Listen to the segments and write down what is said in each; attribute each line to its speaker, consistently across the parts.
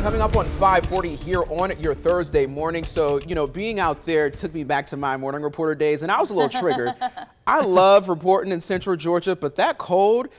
Speaker 1: Coming up on 5:40 here on your Thursday morning. So, being out there took me back to my morning reporter days, and I was a little triggered. I love reporting in Central Georgia, but that cold,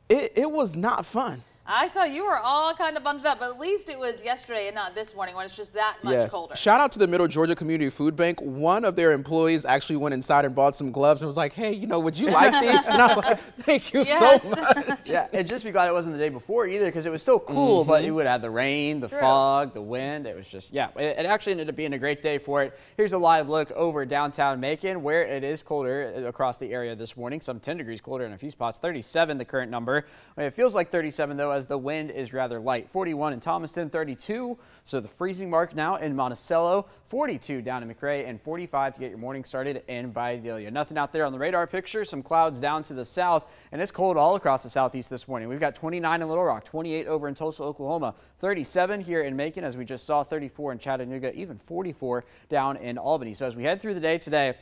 Speaker 1: it was not fun.
Speaker 2: I saw you were all kind of bundled up, but at least it was yesterday and not this morning when it's just that much colder.
Speaker 1: Shout out to the Middle Georgia Community Food Bank. One of their employees actually went inside and bought some gloves and was like, hey, would you like these? And I was like, thank you so much.
Speaker 3: Yeah, and just be glad it wasn't the day before either, because it was still cool, but it would have the rain, the fog, the wind. It was just, it actually ended up being a great day for it. Here's a live look over downtown Macon, where it is colder across the area this morning. Some 10 degrees colder in a few spots. 37 the current number. It feels like 37 though, as the wind is rather light. 41 in Thomaston, 32, so the freezing mark now in Monticello, 42 down in McRae, and 45 to get your morning started in Vidalia. Nothing out there on the radar picture. Some clouds down to the south, and it's cold all across the southeast this morning. We've got 29 in Little Rock, 28 over in Tulsa, Oklahoma, 37 here in Macon, as we just saw, 34 in Chattanooga, even 44 down in Albany. So as we head through the day today,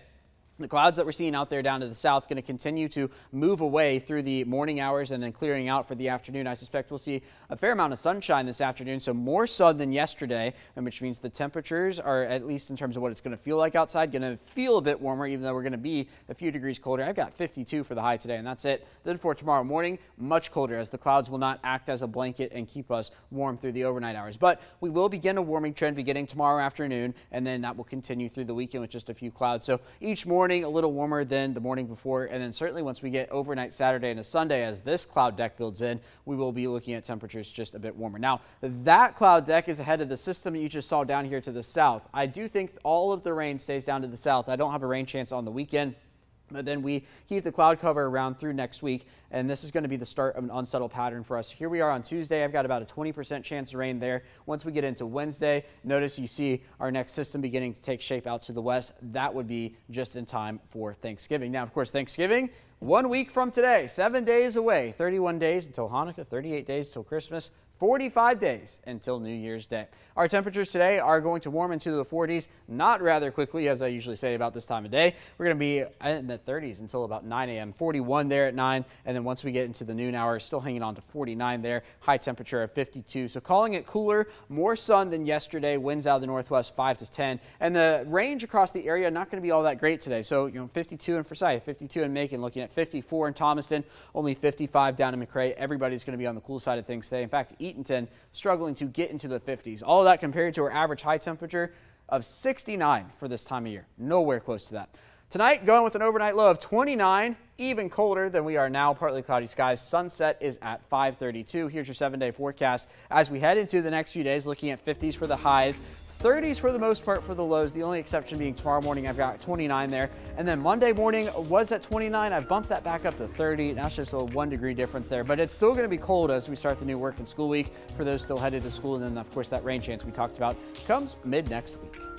Speaker 3: the clouds that we're seeing out there down to the south going to continue to move away through the morning hours and then clearing out for the afternoon. I suspect we'll see a fair amount of sunshine this afternoon, so more sun than yesterday, which means the temperatures are, at least in terms of what it's going to feel like outside, going to feel a bit warmer, even though we're going to be a few degrees colder. I've got 52 for the high today, and that's it. Then for tomorrow morning, much colder, as the clouds will not act as a blanket and keep us warm through the overnight hours. But we will begin a warming trend beginning tomorrow afternoon, and then that will continue through the weekend with just a few clouds. So each morning a little warmer than the morning before, and then certainly once we get overnight Saturday and a Sunday, as this cloud deck builds in, we will be looking at temperatures just a bit warmer. Now, that cloud deck is ahead of the system that you just saw down here to the south. I do think all of the rain stays down to the south. I don't have a rain chance on the weekend. But then we keep the cloud cover around through next week, and this is going to be the start of an unsettled pattern for us. Here we are on Tuesday. I've got about a 20% chance of rain there. Once we get into Wednesday, notice you see our next system beginning to take shape out to the west. That would be just in time for Thanksgiving. Now, of course, Thanksgiving, 1 week from today, 7 days away, 31 days until Hanukkah, 38 days until Christmas, 45 days until New Year's Day. Our temperatures today are going to warm into the 40s, not rather quickly, as I usually say about this time of day. We're going to be in the 30s until about 9 a.m. 41 there at 9, and then once we get into the noon hour, still hanging on to 49 there. High temperature of 52. So calling it cooler, more sun than yesterday. Winds out of the northwest 5 to 10, and the range across the area not going to be all that great today. So 52 in Forsyth, 52 in Macon, looking at 54 in Thomaston, only 55 down in McRae. Everybody's going to be on the cool side of things today. In fact, Eatonton struggling to get into the 50s. All of that compared to our average high temperature of 69 for this time of year. Nowhere close to that. Tonight, going with an overnight low of 29, even colder than we are now. Partly cloudy skies. Sunset is at 5:32. Here's your 7-day forecast. As we head into the next few days, looking at 50s for the highs, 30s for the most part for the lows, the only exception being tomorrow morning. I've got 29 there, and then Monday morning was at 29. I bumped that back up to 30. Now it's just a 1 degree difference there, but it's still going to be cold as we start the new work and school week for those still headed to school. And then of course that rain chance we talked about comes mid next week.